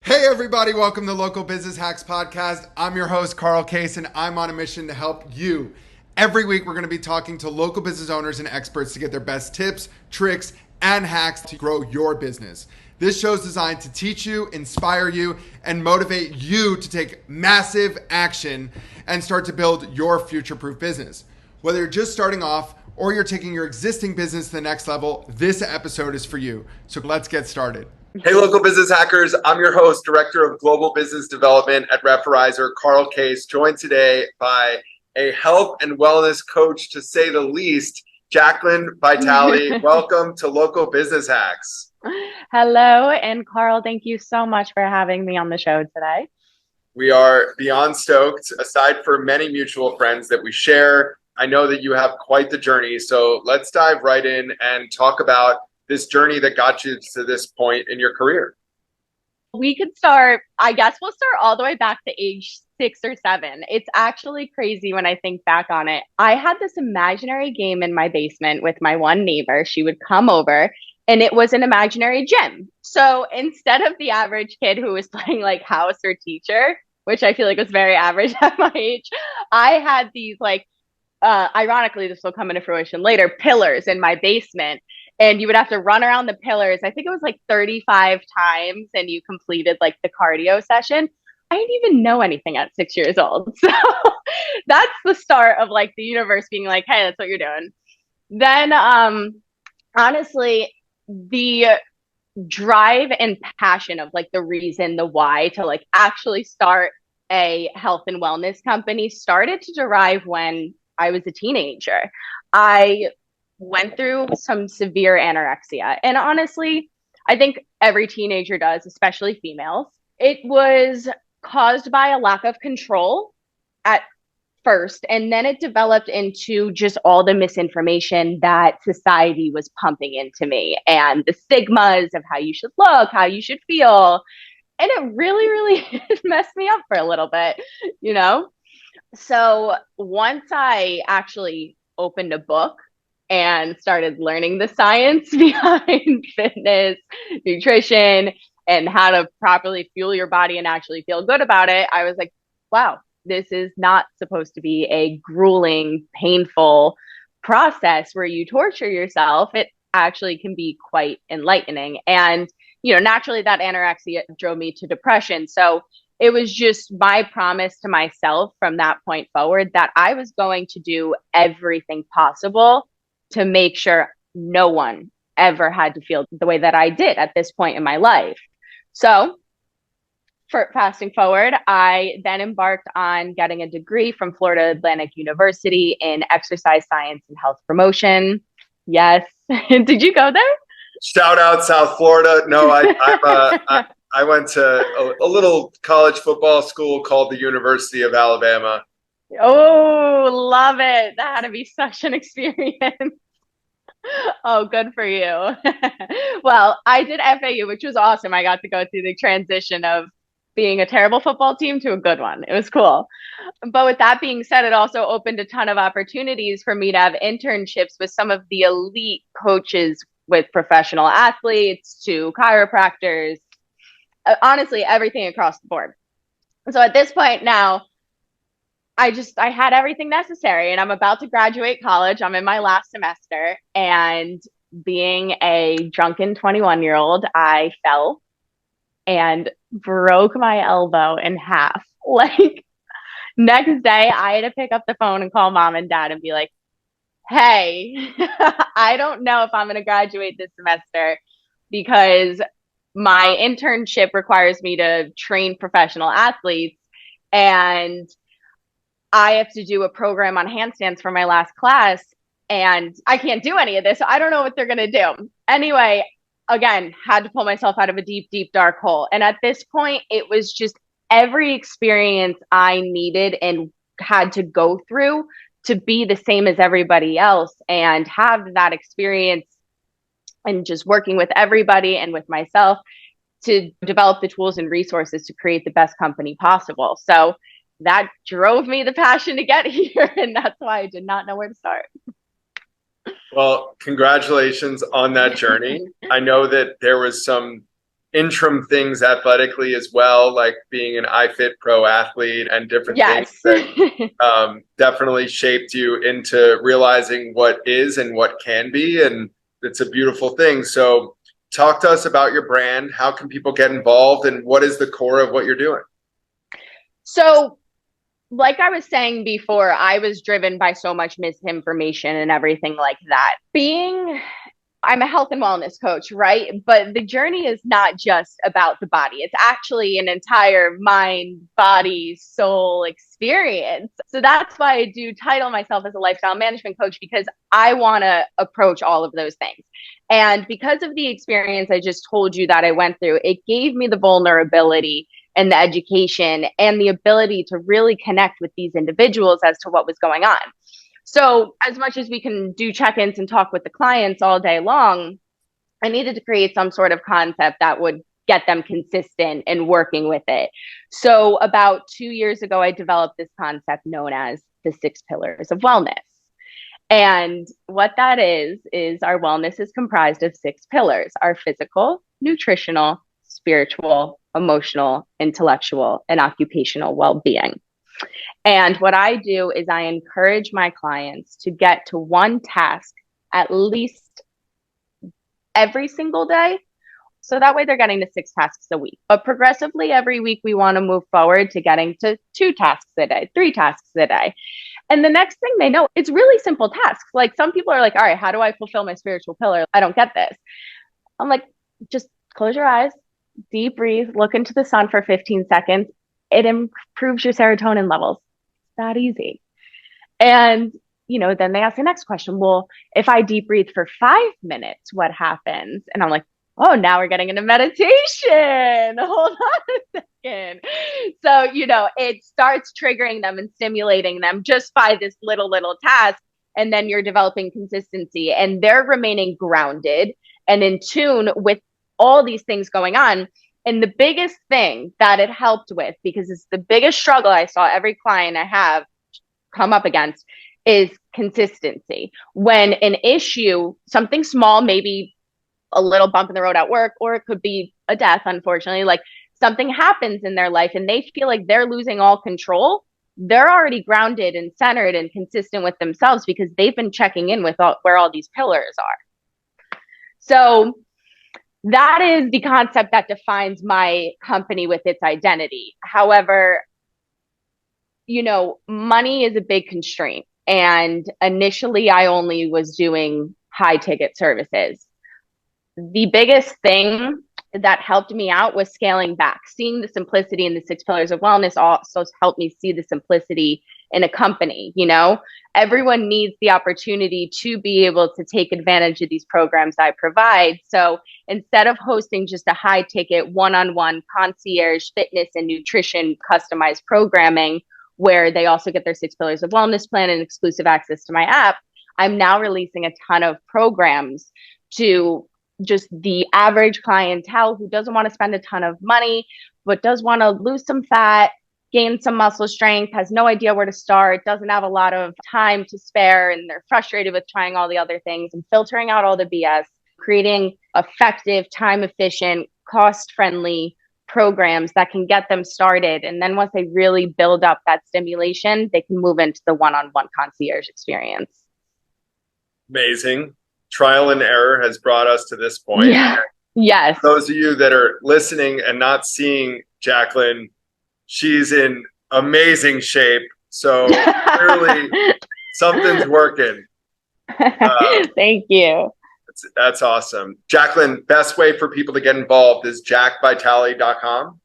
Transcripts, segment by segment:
Hey everybody, welcome to Local Business Hacks Podcast. I'm your host, Carl Case, and I'm on a mission to help you. Every week, we're going to be talking to local business owners and experts to get their best tips, tricks, and hacks to grow your business. This show is designed to teach you, inspire you, and motivate you to take massive action and start to build your future-proof business. Whether you're just starting off or you're taking your existing business to the next level, this episode is for you. So let's get started. Hey, local business hackers. I'm your host, Director of Global Business Development at Referrizer, Carl Case, joined today by a health and wellness coach, to say the least, Jaclyn Vitale. Welcome to Local Business Hacks. Hello, and Carl, thank you so much for having me on the show today. We are beyond stoked. Aside from many mutual friends that we share, I know that you have quite the journey. So let's dive right in and talk about this journey that got you to this point in your career. We could start, I guess we'll start all the way back to age 6 or 7. It's actually crazy when I think back on it. I had this imaginary game in my basement with my one neighbor. She would come over and it was an imaginary gym. So instead of the average kid who was playing like house or teacher, which I feel like was very average at my age, I had these ironically, this will come into fruition later, pillars in my basement. And you would have to run around the pillars. I think it was like 35 times, and you completed like the cardio session. I didn't even know anything at 6 years old. So that's the start of like the universe being like, hey, that's what you're doing. Then honestly, the drive and passion of like the reason, the why to like actually start a health and wellness company started to derive when I was a teenager. I went through some severe anorexia. And honestly, I think every teenager does, especially females. It was caused by a lack of control at first, and then it developed into just all the misinformation that society was pumping into me and the stigmas of how you should look, how you should feel. And it really messed me up for a little bit, you know? So once I actually opened a book and started learning the science behind fitness, nutrition, and how to properly fuel your body and actually feel good about it, I was like, wow, this is not supposed to be a grueling, painful process where you torture yourself. It actually can be quite enlightening. And, you know, naturally that anorexia drove me to depression. So it was just my promise to myself from that point forward that I was going to do everything possible to make sure no one ever had to feel the way that I did at this point in my life. So for fasting forward, I then embarked on getting a degree from Florida Atlantic University in exercise science and health promotion. Yes. Did you go there? Shout out South Florida. No, I went to a little college football school called the University of Alabama. Oh, love it. That had to be such an experience. Oh, good for you. Well, I did FAU, which was awesome. I got to go through the transition of being a terrible football team to a good one. It was cool. But with that being said, it also opened a ton of opportunities for me to have internships with some of the elite coaches, with professional athletes to chiropractors, honestly, everything across the board. So at this point now, I had everything necessary, and I'm about to graduate college. I'm in my last semester, and being a drunken 21-year-old, I fell and broke my elbow in half. Like, next day, I had to pick up the phone and call mom and dad and be like, hey, I don't know if I'm going to graduate this semester because my internship requires me to train professional athletes, and I have to do a program on handstands for my last class, and I can't do any of this. So I don't know what they're going to do. Anyway, again, had to pull myself out of a deep, dark hole. And at this point, it was just every experience I needed and had to go through to be the same as everybody else and have that experience, and just working with everybody and with myself to develop the tools and resources to create the best company possible. So that drove me the passion to get here. And that's why I did not know where to start. Well, congratulations on that journey. I know that there was some interim things athletically as well, like being an iFit Pro athlete and different things Yes. that definitely shaped you into realizing what is and what can be. And it's a beautiful thing. So talk to us about your brand. How can people get involved and what is the core of what you're doing? So, like I was saying before, I was driven by so much misinformation and everything like that. I'm a health and wellness coach, right? But the journey is not just about the body. It's actually an entire mind, body, soul experience. So that's why I do title myself as a lifestyle management coach, because I want to approach all of those things. And because of the experience I just told you that I went through, it gave me the vulnerability and the education and the ability to really connect with these individuals as to what was going on. So as much as we can do check-ins and talk with the clients all day long, I needed to create some sort of concept that would get them consistent and working with it. So about 2 years ago, I developed this concept known as the 6 pillars of wellness. And what that is our wellness is comprised of 6 pillars: our physical, nutritional, spiritual, emotional, intellectual, and occupational well-being. And what I do is I encourage my clients to get to one task at least every single day. So that way they're getting to 6 tasks a week. But progressively every week, we want to move forward to getting to 2 tasks a day, 3 tasks a day. And the next thing they know, it's really simple tasks. Like some people are like, all right, how do I fulfill my spiritual pillar? I don't get this. I'm like, just close your eyes, deep breathe, look into the sun for 15 seconds. It improves your serotonin levels. It's that easy. And, then they ask the next question. Well, if I deep breathe for 5 minutes, what happens? And I'm like, oh, now we're getting into meditation. Hold on a second. So, it starts triggering them and stimulating them just by this little task. And then you're developing consistency and they're remaining grounded and in tune with all these things going on. And the biggest thing that it helped with, because it's the biggest struggle I saw every client I have come up against, is consistency. When an issue, something small, maybe a little bump in the road at work, or it could be a death, unfortunately, like something happens in their life and they feel like they're losing all control, they're already grounded and centered and consistent with themselves because they've been checking in with where all these pillars are. So that is the concept that defines my company with its identity. However, money is a big constraint. And initially, I only was doing high ticket services. The biggest thing that helped me out was scaling back. Seeing the simplicity in the 6 pillars of wellness also helped me see the simplicity in a company. Everyone needs the opportunity to be able to take advantage of these programs I provide. So instead of hosting just a high ticket one-on-one concierge fitness and nutrition customized programming, where they also get their 6 pillars of wellness plan and exclusive access to my app, I'm now releasing a ton of programs to just the average clientele who doesn't want to spend a ton of money, but does want to lose some fat, gain some muscle strength, has no idea where to start, doesn't have a lot of time to spare, and they're frustrated with trying all the other things and filtering out all the BS, creating effective, time efficient, cost friendly programs that can get them started. And then once they really build up that stimulation, they can move into the one-on-one concierge experience. Amazing. Trial and error has brought us to this point. Yeah. Yes. For those of you that are listening and not seeing Jaclyn, she's in amazing shape. So clearly something's working. Thank you. That's awesome. Jaclyn, best way for people to get involved is jacvitale.com.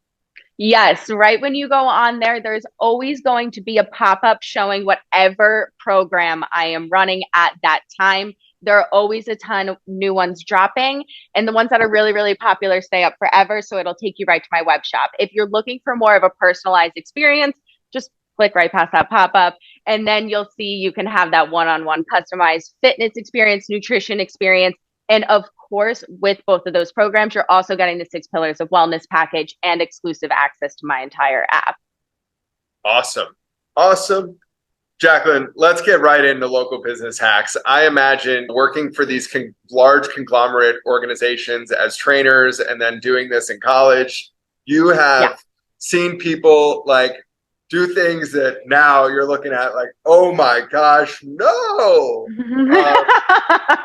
Yes, right when you go on there, there's always going to be a pop-up showing whatever program I am running at that time. There are always a ton of new ones dropping, and the ones that are really, really popular stay up forever. So it'll take you right to my web shop. If you're looking for more of a personalized experience, just click right past that pop-up, and then you'll see you can have that one-on-one customized fitness experience, nutrition experience. And of course, with both of those programs, you're also getting the 6 pillars of wellness package and exclusive access to my entire app. Awesome. Awesome. Jaclyn, let's get right into local business hacks. I imagine working for these large conglomerate organizations as trainers and then doing this in college, you have Yeah. seen people like do things that now you're looking at like, oh my gosh, no.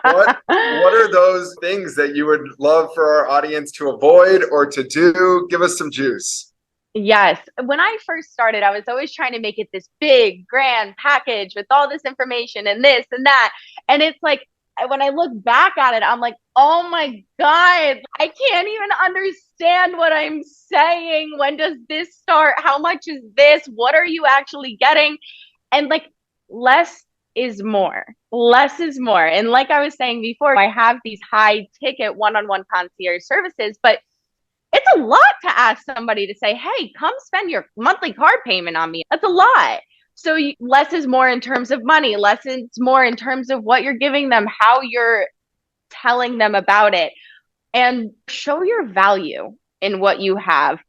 What are those things that you would love for our audience to avoid or to do? Give us some juice. Yes. When I first started, I was always trying to make it this big, grand package with all this information and this and that. And it's like, when I look back at it, I'm like, oh my God, I can't even understand what I'm saying. When does this start? How much is this? What are you actually getting? And like, less is more. Less is more. And like I was saying before, I have these high ticket one-on-one concierge services, but it's a lot to ask somebody to say, hey, come spend your monthly card payment on me. That's a lot. So less is more in terms of money, less is more in terms of what you're giving them, how you're telling them about it, and show your value in what you have.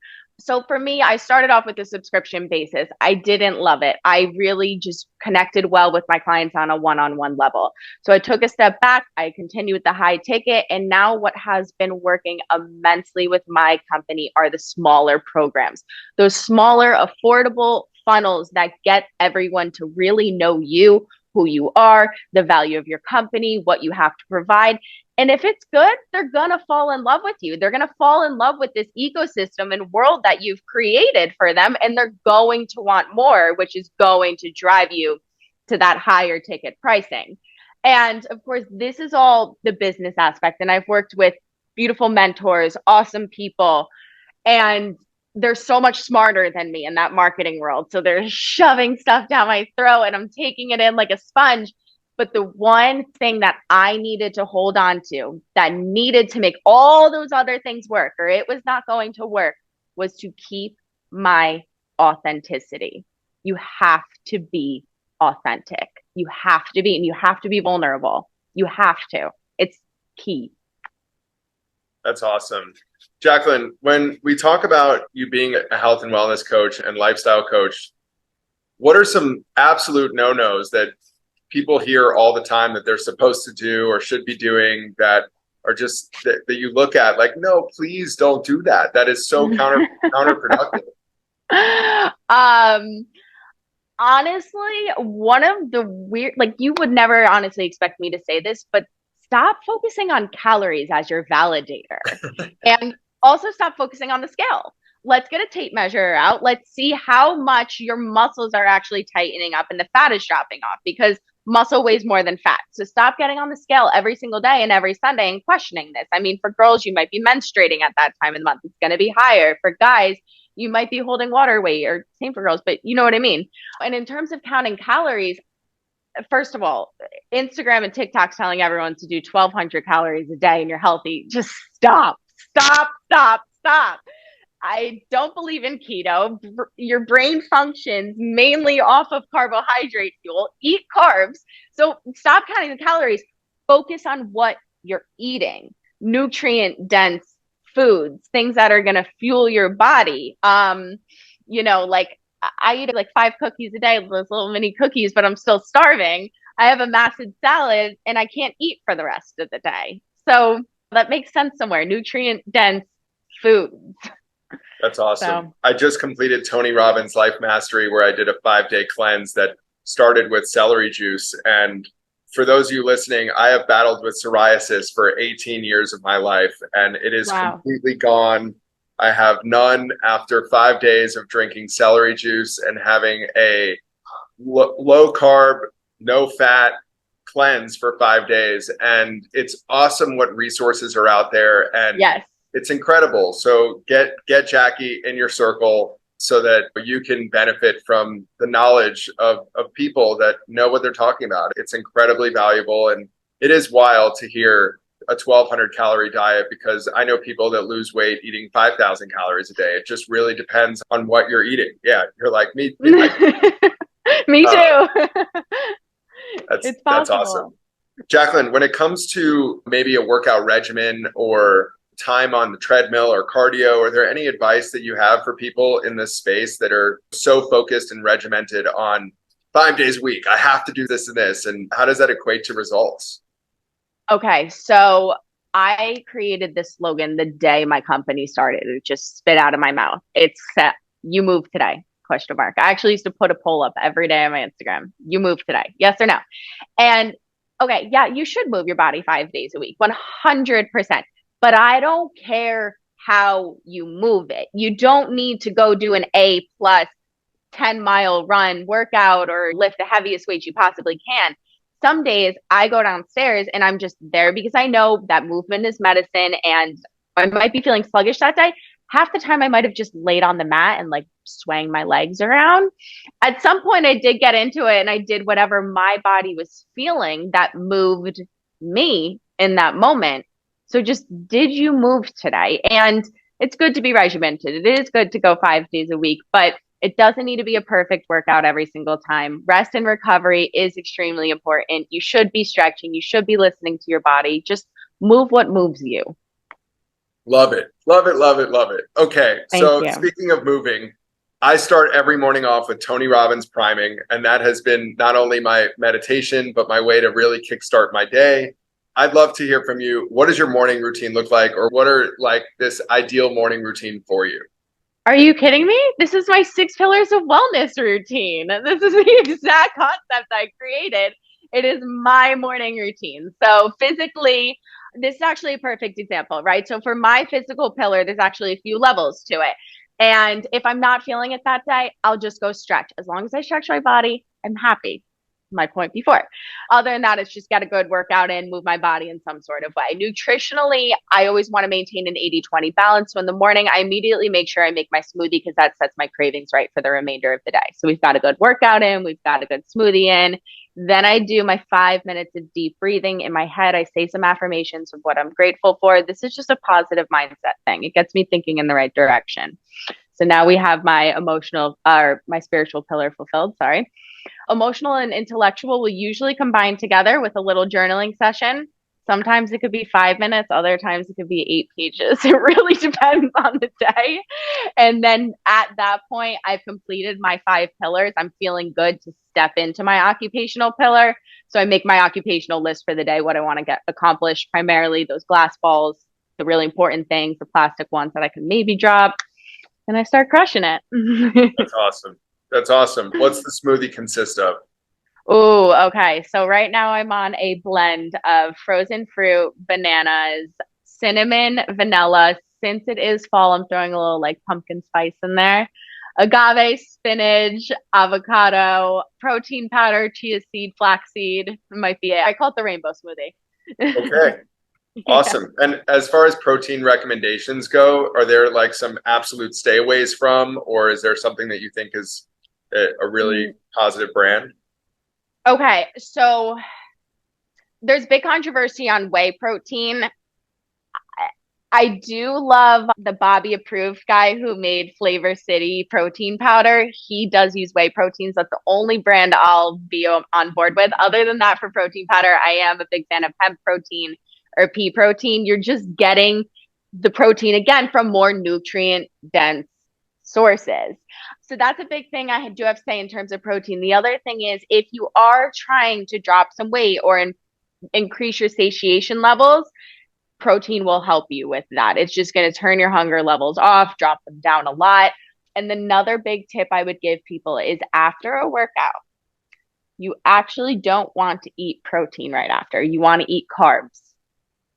So for me, I started off with a subscription basis. I didn't love it. I really just connected well with my clients on a one-on-one level. So I took a step back. I continued with the high ticket. And now what has been working immensely with my company are the smaller programs, those smaller, affordable funnels that get everyone to really know you, who you are, the value of your company, what you have to provide. And if it's good, they're going to fall in love with you. They're going to fall in love with this ecosystem and world that you've created for them. And they're going to want more, which is going to drive you to that higher ticket pricing. And of course, this is all the business aspect. And I've worked with beautiful mentors, awesome people, and they're so much smarter than me in that marketing world. So they're shoving stuff down my throat and I'm taking it in like a sponge. But the one thing that I needed to hold on to, that needed to make all those other things work, or it was not going to work, was to keep my authenticity. You have to be authentic. You have to be, and you have to be vulnerable. You have to. It's key. That's awesome. Jaclyn, when we talk about you being a health and wellness coach and lifestyle coach, what are some absolute no-nos that people hear all the time that they're supposed to do or should be doing that are just that you look at like, no, please don't do that. That is so counterproductive. Honestly, one of the weird, like you would never honestly expect me to say this, but stop focusing on calories as your validator. And also stop focusing on the scale. Let's get a tape measure out. Let's see how much your muscles are actually tightening up and the fat is dropping off, because muscle weighs more than fat. So stop getting on the scale every single day and every Sunday and questioning this. I mean, for girls, you might be menstruating at that time of the month. It's going to be higher. For guys, you might be holding water weight, or same for girls, but you know what I mean? And in terms of counting calories, first of all, Instagram and TikTok's telling everyone to do 1,200 calories a day and you're healthy. Just stop. I don't believe in keto. Your brain functions mainly off of carbohydrate fuel. Eat carbs. So stop counting the calories. Focus on what you're eating. Nutrient dense foods, things that are going to fuel your body. Like I eat like 5 cookies a day, those little mini cookies, but I'm still starving. I have a massive salad and I can't eat for the rest of the day. So that makes sense somewhere. Nutrient dense foods. That's awesome. So. I just completed Tony Robbins' Life Mastery, where I did a 5-day cleanse that started with celery juice. And for those of you listening, I have battled with psoriasis for 18 years of my life, and it is completely gone. I have none after 5 days of drinking celery juice and having a low carb, no fat cleanse for 5 days. And it's awesome what resources are out there. And yes, it's incredible. So get Jackie in your circle so that you can benefit from the knowledge of people that know what they're talking about. It's incredibly valuable. And it is wild to hear a 1,200 calorie diet, because I know people that lose weight eating 5,000 calories a day. It just really depends on what you're eating. Yeah, you're like me. Me too. That's awesome. Jaclyn, when it comes to maybe a workout regimen or time on the treadmill or cardio, are there any advice that you have for people in this space that are so focused and regimented on 5 days a week, I have to do this and this. And how does that equate to results? Okay, so I created this slogan the day my company started. It just spit out of my mouth. It's set. You move today? Question mark. I actually used to put a poll up every day on my Instagram. You move today? Yes or no? And okay, yeah, you should move your body 5 days a week, 100%. But I don't care how you move it. You don't need to go do an A plus 10-mile run workout or lift the heaviest weight you possibly can. Some days I go downstairs and I'm just there because I know that movement is medicine and I might be feeling sluggish that day. Half the time I might have just laid on the mat and like swaying my legs around. At some point I did get into it and I did whatever my body was feeling that moved me in that moment. So just did you move today? And it's good to be regimented. It is good to go 5 days a week, but it doesn't need to be a perfect workout every single time. Rest and recovery is extremely important. You should be stretching. You should be listening to your body. Just move what moves you. Love it. Love it. Love it. Love it. Okay. So Thank you. speaking of moving, I start every morning off with Tony Robbins priming. And that has been not only my meditation, but my way to really kickstart my day. I'd love to hear from you. What does your morning routine look like? Or what are like this ideal morning routine for you? Are you kidding me? This is my 6 pillars of wellness routine. This is the exact concept I created. It is my morning routine. So physically, this is actually a perfect example, right? So for my physical pillar, there's actually a few levels to it. And if I'm not feeling it that day, I'll just go stretch. As long as I stretch my body, I'm happy. My point before. Other than that, it's just get a good workout in, move my body in some sort of way. Nutritionally, I always want to maintain an 80-20 balance. So in the morning, I immediately make sure I make my smoothie because that sets my cravings right for the remainder of the day. So we've got a good workout in, we've got a good smoothie in. Then I do my 5 minutes of deep breathing in my head. I say some affirmations of what I'm grateful for. This is just a positive mindset thing. It gets me thinking in the right direction. So now we have my emotional or my spiritual pillar fulfilled. Sorry. Emotional and intellectual will usually combine together with a little journaling session. Sometimes it could be 5 minutes, other times it could be 8 pages. It really depends on the day. And then at that point, I've completed my 5 pillars. I'm feeling good to step into my occupational pillar. So I make my occupational list for the day, what I want to get accomplished, primarily those glass balls, the really important things, the plastic ones that I can maybe drop. And I start crushing it. That's awesome. That's awesome. What's the smoothie consist of? Oh, okay. So right now I'm on a blend of frozen fruit, bananas, cinnamon, vanilla. Since it is fall, I'm throwing a little like pumpkin spice in there. Agave, spinach, avocado, protein powder, chia seed, flaxseed. It might be it. I call it the rainbow smoothie. Okay. Awesome. Yeah. And as far as protein recommendations go, are there like some absolute stayaways from, or is there something that you think is a really positive brand? Okay. So there's big controversy on whey protein. I do love the Bobby approved guy who made Flavor City protein powder. He does use whey proteins. That's the only brand I'll be on board with. Other than that, for protein powder, I am a big fan of hemp protein or pea protein. You're just getting the protein again from more nutrient dense sources. So that's a big thing I do have to say in terms of protein. The other thing is if you are trying to drop some weight or increase your satiation levels, protein will help you with that. It's just going to turn your hunger levels off, drop them down a lot. And another big tip I would give people is after a workout, you actually don't want to eat protein right after. You want to eat carbs.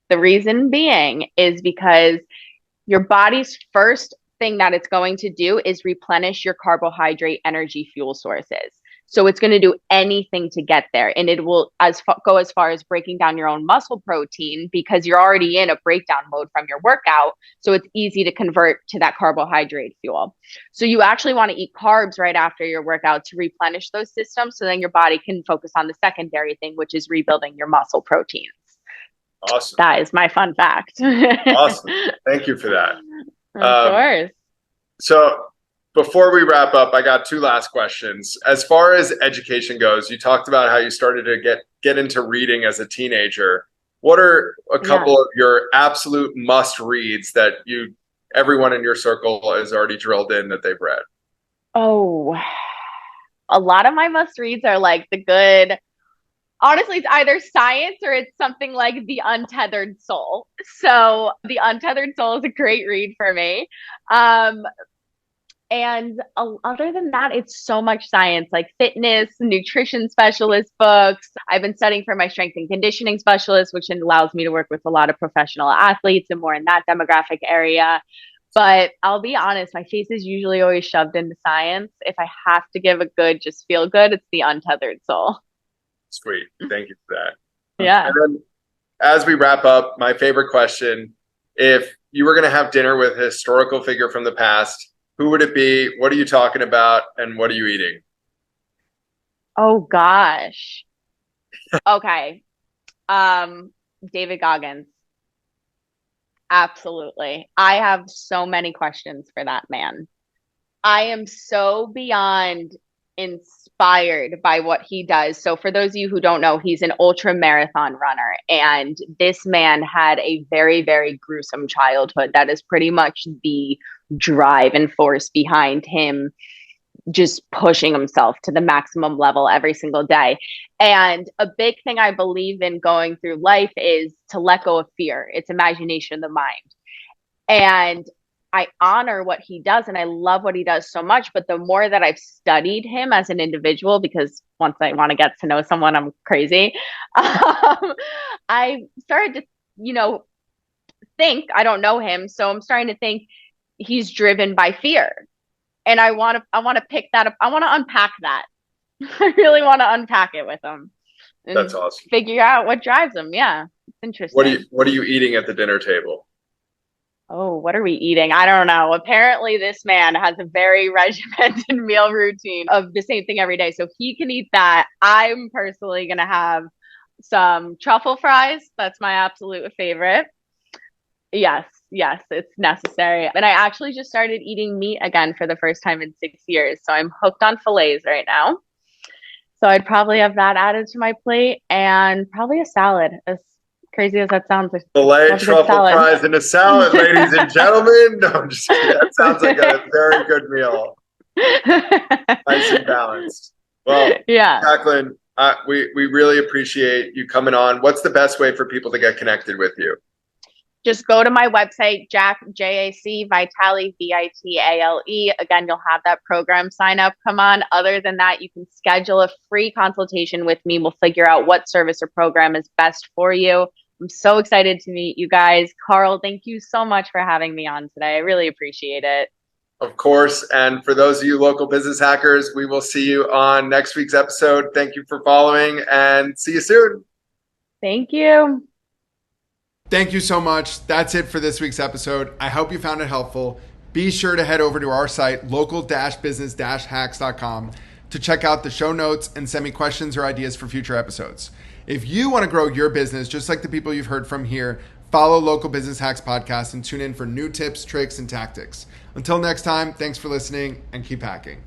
The reason being is because your body's first thing that it's going to do is replenish your carbohydrate energy fuel sources. So it's going to do anything to get there. And it will go as far as breaking down your own muscle protein because you're already in a breakdown mode from your workout. So it's easy to convert to that carbohydrate fuel. So you actually want to eat carbs right after your workout to replenish those systems. So then your body can focus on the secondary thing, which is rebuilding your muscle proteins. Awesome. That is my fun fact. Awesome. Thank you for that. Of course. So before we wrap up, I got two last questions. As far as education goes, you talked about how you started to get into reading as a teenager. What are a couple of your absolute must reads that everyone in your circle has already drilled in that they've read? Oh, A lot of my must reads are like the good, honestly, it's either science or it's something like The Untethered Soul. So The Untethered Soul is a great read for me. And other than that, it's so much science, like fitness, nutrition specialist books. I've been studying for my strength and conditioning specialist, which allows me to work with a lot of professional athletes and more in that demographic area. But I'll be honest, my face is usually always shoved into science. If I have to give a good, just feel good, it's The Untethered Soul. Sweet. Thank you for that. Yeah. And then as we wrap up, my favorite question, if you were going to have dinner with a historical figure from the past, who would it be? What are you talking about? And what are you eating? Oh gosh. Okay. David Goggins. Absolutely. I have so many questions for that man. I am so beyond inspired by what he does. So for those of you who don't know, he's an ultra marathon runner, and this man had a very, very gruesome childhood. That is pretty much the drive and force behind him just pushing himself to the maximum level every single day. And a big thing I believe in going through life is to let go of fear. It's imagination of the mind. And I honor what he does and I love what he does so much. But the more that I've studied him as an individual, because once I want to get to know someone, I'm crazy. I started to, think I don't know him. So I'm starting to think he's driven by fear. And I want to pick that up. I want to unpack that. I really want to unpack it with him. That's awesome. Figure out what drives him. Yeah. It's interesting. What are you eating at the dinner table? Oh, what are we eating? I don't know. Apparently this man has a very regimented meal routine of the same thing every day. So he can eat that. I'm personally going to have some truffle fries. That's my absolute favorite. Yes, it's necessary. And I actually just started eating meat again for the first time in 6 years. So I'm hooked on fillets right now. So I'd probably have that added to my plate and probably a salad. As crazy as that sounds. Filet, truffle fries, and a salad, ladies and gentlemen. No, I'm just kidding. That sounds like a very good meal. Nice and balanced. Well, yeah. Jaclyn, we really appreciate you coming on. What's the best way for people to get connected with you? Just go to my website, Jac Vitale, Vitale. Again, you'll have that program sign up. Come on. Other than that, you can schedule a free consultation with me. We'll figure out what service or program is best for you. I'm so excited to meet you guys. Carl, thank you so much for having me on today. I really appreciate it. Of course. And for those of you local business hackers, we will see you on next week's episode. Thank you for following and see you soon. Thank you. Thank you so much. That's it for this week's episode. I hope you found it helpful. Be sure to head over to our site, local-business-hacks.com, to check out the show notes and send me questions or ideas for future episodes. If you want to grow your business, just like the people you've heard from here, follow Local Business Hacks Podcast and tune in for new tips, tricks, and tactics. Until next time, thanks for listening and keep hacking.